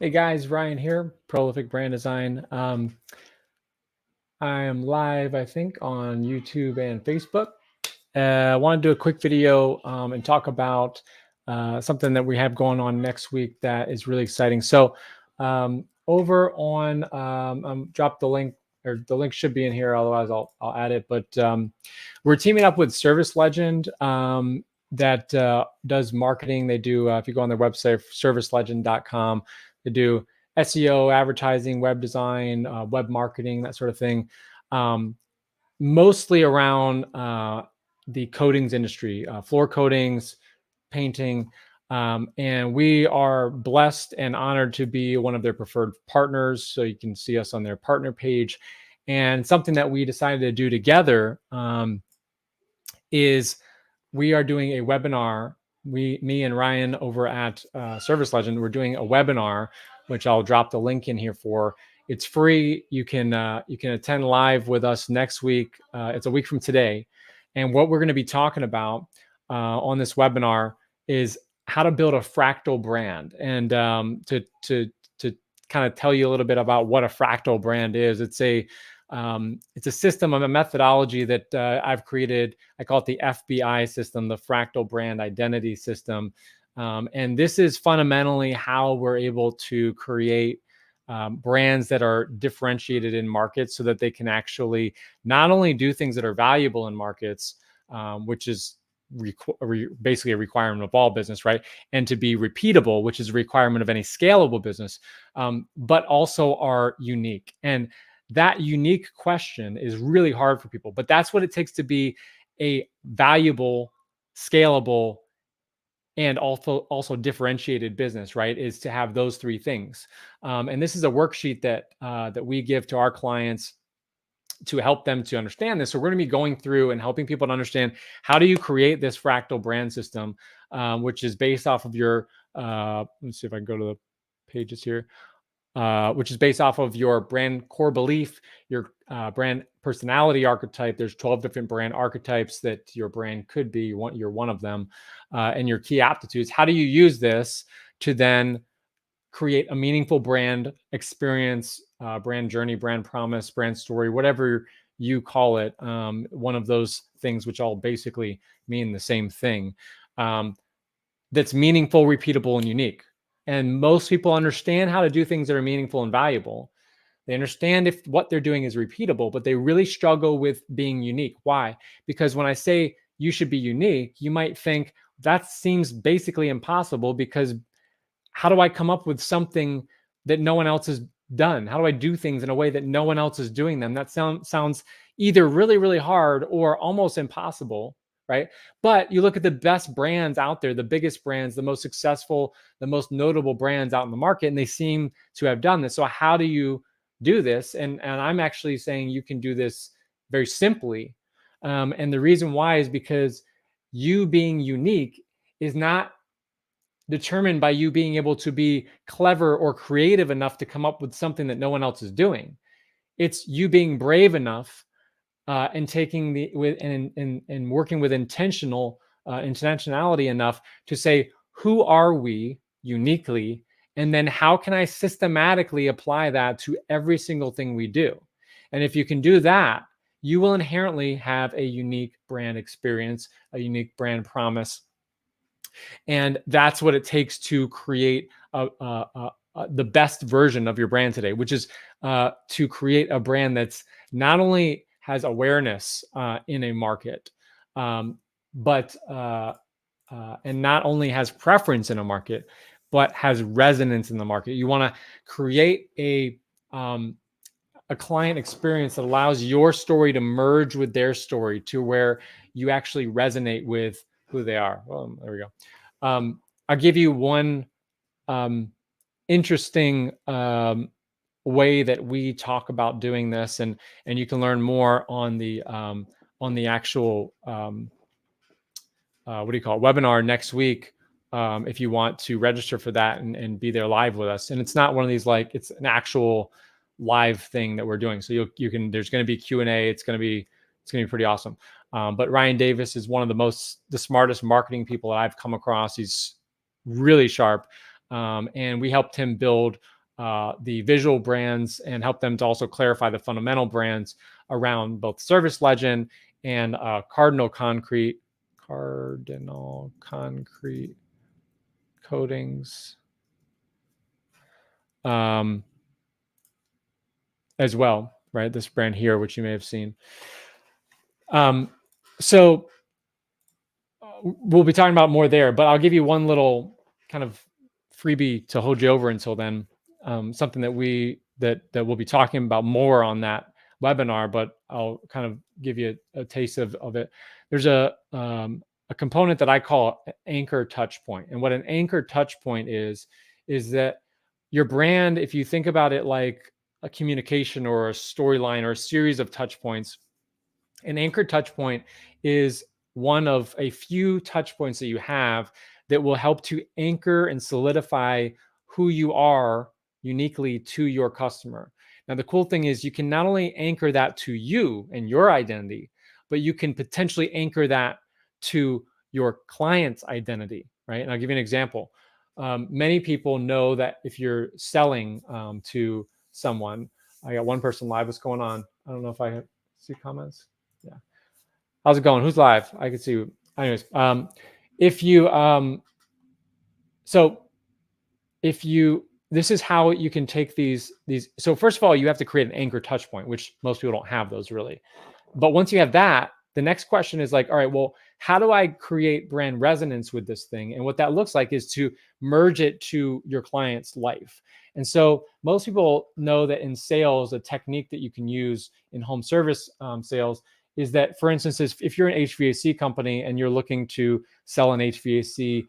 Hey guys, Ryan here, Prolific Brand Design. I am live, I think, on YouTube and Facebook. I want to do a quick video and talk about something that we have going on next week that is really exciting. So over on, drop the link, or the link should be in here, otherwise I'll add it. But we're teaming up with Service Legend that does marketing. They do, if you go on their website, servicelegend.com, they do SEO, advertising, web design, web marketing, that sort of thing. Mostly around the coatings industry, floor coatings, painting. And we are blessed and honored to be one of their preferred partners. So you can see us on their partner page. And something that we decided to do together is we are doing a webinar. Me and Ryan over at Service Legend, we're doing a webinar, which I'll drop the link in here for. It's free. You can attend live with us next week. It's a week from today, and what we're going to be talking about on this webinar is how to build a fractal brand. And to kind of tell you a little bit about what a fractal brand is, it's a system of a methodology that I've created. I call it the FBI system, the Fractal Brand Identity system. And this is fundamentally how we're able to create brands that are differentiated in markets so that they can actually not only do things that are valuable in markets, which is basically a requirement of all business, right? And to be repeatable, which is a requirement of any scalable business, but also are unique. And that unique question is really hard for people, but that's what it takes to be a valuable, scalable, and also differentiated business, right? Is to have those three things. And this is a worksheet that we give to our clients to help them to understand this. So we're going to be going through and helping people to understand how do you create this fractal brand system, which is based off of your, let's see if I can go to the pages here. Which is based off of your brand core belief, your brand personality archetype. There's 12 different brand archetypes that your brand could be. You're one of them, and your key aptitudes. How do you use this to then create a meaningful brand experience, brand journey, brand promise, brand story, whatever you call it? One of those things, which all basically mean the same thing. That's meaningful, repeatable, and unique. And most people understand how to do things that are meaningful and valuable. They understand if what they're doing is repeatable, but they really struggle with being unique. Why? Because when I say you should be unique, you might think that seems basically impossible, because how do I come up with something that no one else has done? How do I do things in a way that no one else is doing them? That sounds either really, really hard or almost impossible, right? But you look at the best brands out there, the biggest brands, the most successful, the most notable brands out in the market, and they seem to have done this. So how do you do this? And I'm actually saying you can do this very simply. And the reason why is because you being unique is not determined by you being able to be clever or creative enough to come up with something that no one else is doing. It's you being brave enough and taking and working with intentionality enough to say, who are we uniquely? And then how can I systematically apply that to every single thing we do? And if you can do that, you will inherently have a unique brand experience, a unique brand promise. And that's what it takes to create the best version of your brand today, which is to create a brand that's not only has awareness in a market, but and not only has preference in a market, but has resonance in the market. You want to create a client experience that allows your story to merge with their story to where you actually resonate with who they are. Well, there we go. I'll give you one interesting way that we talk about doing this, and you can learn more on the actual what do you call it, webinar next week, if you want to register for that and be there live with us. And it's not one of these, like, it's an actual live thing that we're doing. So you can, there's going to be Q&A. It's going to be pretty awesome. But Ryan Davis is one of the smartest marketing people that I've come across. He's really sharp. and we helped him build the visual brands and help them to also clarify the fundamental brands around both Service Legend and Cardinal Concrete Coatings as well, right? This brand here, which you may have seen. So we'll be talking about more there, but I'll give you one little kind of freebie to hold you over until then. Something that we'll be talking about more on that webinar, but I'll kind of give you a taste of it. There's a component that I call anchor touch point. And what an anchor touch point is that your brand, if you think about it like a communication or a storyline or a series of touch points, an anchor touch point is one of a few touch points that you have that will help to anchor and solidify who you are uniquely to your customer. Now, the cool thing is you can not only anchor that to you and your identity, but you can potentially anchor that to your client's identity, right? And I'll give you an example. Many people know that if you're selling to someone, I got one person live. What's going on? I don't know if I see comments. Yeah. How's it going? Who's live? I can see you. Anyways, this is how you can take these. So first of all, you have to create an anchor touch point, which most people don't have those really. But once you have that, the next question is like, all right, well, how do I create brand resonance with this thing? And what that looks like is to merge it to your client's life. And so most people know that in sales, a technique that you can use in home service sales is that, for instance, if you're an HVAC company and you're looking to sell an HVAC,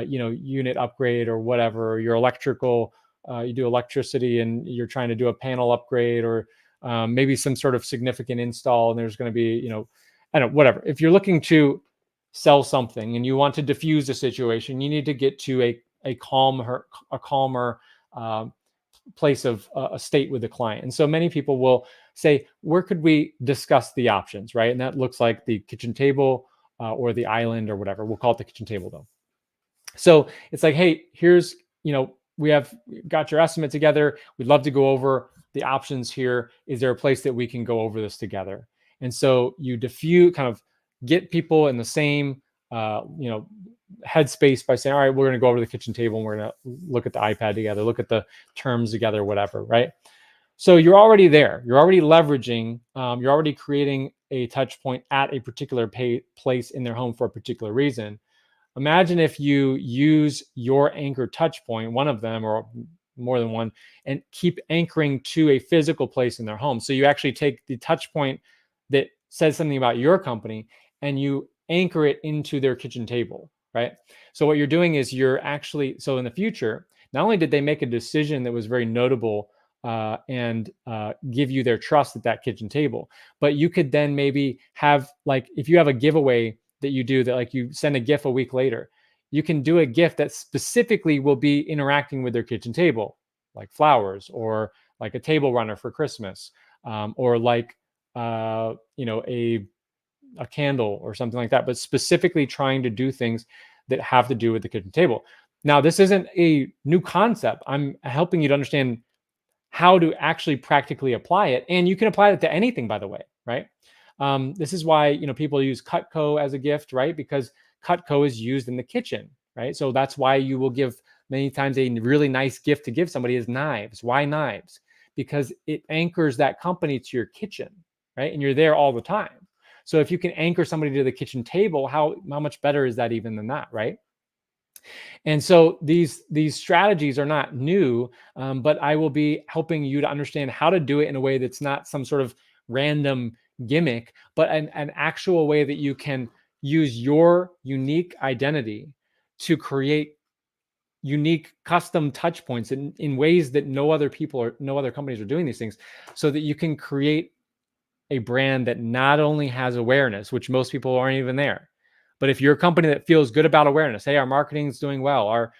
unit upgrade or whatever, or you're electrical, you do electricity and you're trying to do a panel upgrade or maybe some sort of significant install, and there's going to be, I don't know, whatever. If you're looking to sell something and you want to diffuse a situation, you need to get to a calmer place of a state with the client. And so many people will say, where could we discuss the options, right? And that looks like the kitchen table or the island or whatever. We'll call it the kitchen table though. So it's like, hey, here's, we have got your estimate together. We'd love to go over the options here. Is there a place that we can go over this together? And so you kind of get people in the same, headspace by saying, all right, we're going to go over to the kitchen table and we're going to look at the iPad together, look at the terms together, whatever, right? So you're already there. You're already leveraging, you're already creating a touch point at a particular place in their home for a particular reason. Imagine if you use your anchor touch point, one of them or more than one, and keep anchoring to a physical place in their home. So you actually take the touch point that says something about your company and you anchor it into their kitchen table, right? So what you're doing is so in the future, not only did they make a decision that was very notable and give you their trust at that kitchen table, but you could then maybe have, like, if you have a giveaway that you do that, like you send a GIF a week later, you can do a GIF that specifically will be interacting with their kitchen table, like flowers or like a table runner for Christmas, or like, a candle or something like that, but specifically trying to do things that have to do with the kitchen table. Now, this isn't a new concept. I'm helping you to understand how to actually practically apply it. And you can apply it to anything, by the way, right? This is why, people use Cutco as a gift, right? Because Cutco is used in the kitchen, right? So that's why you will give many times a really nice gift to give somebody is knives. Why knives? Because it anchors that company to your kitchen, right? And you're there all the time. So if you can anchor somebody to the kitchen table, how much better is that even than that, right? And so these strategies are not new, but I will be helping you to understand how to do it in a way that's not some sort of random gimmick, but an actual way that you can use your unique identity to create unique custom touch points in ways that no other people or no other companies are doing these things, so that you can create a brand that not only has awareness, which most people aren't even there, but if you're a company that feels good about awareness, hey, our marketing is doing well, our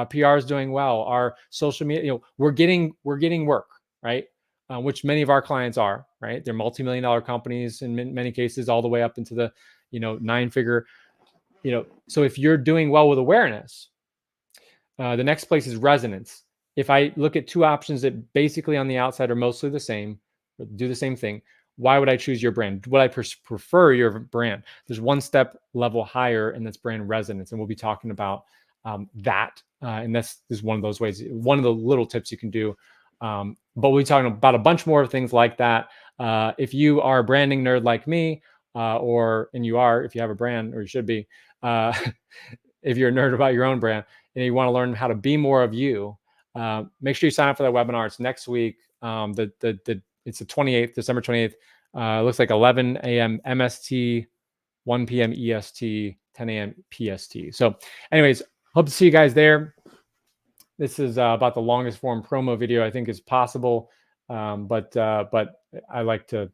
PR is doing well, our social media, we're getting work, right? Which many of our clients are, right? They're multi-million-dollar companies in many cases, all the way up into the, 9-figure, So if you're doing well with awareness, The next place is resonance. If I look at two options that basically on the outside are mostly the same, do the same thing, why would I choose your brand? Would I prefer your brand? There's one step level higher, and that's brand resonance. And we'll be talking about that. And this is one of those ways, one of the little tips you can do. But we'll be talking about a bunch more things like that. If you are a branding nerd like me, and you are, if you have a brand, or you should be, if you're a nerd about your own brand and you want to learn how to be more of you, make sure you sign up for that webinar. It's next week. It's the 28th, December 28th. It looks like 11 a.m. MST, 1 p.m. EST, 10 a.m. PST. So anyways, hope to see you guys there. This is about the longest form promo video I think is possible. But I like to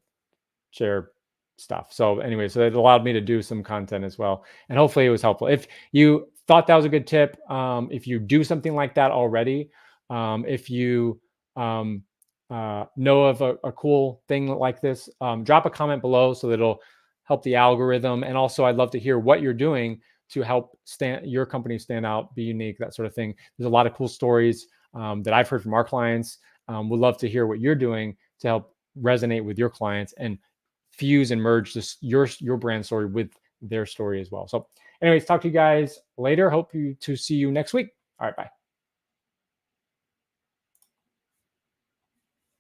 share stuff. So anyway, so it allowed me to do some content as well. And hopefully it was helpful. If you thought that was a good tip, if you do something like that already, if you know of a cool thing like this, drop a comment below so that it'll help the algorithm. And also I'd love to hear what you're doing to help your company stand out, be unique, that sort of thing. There's a lot of cool stories that I've heard from our clients. Would love to hear what you're doing to help resonate with your clients and fuse and merge your brand story with their story as well. So anyways, talk to you guys later. Hope to see you next week. All right, bye.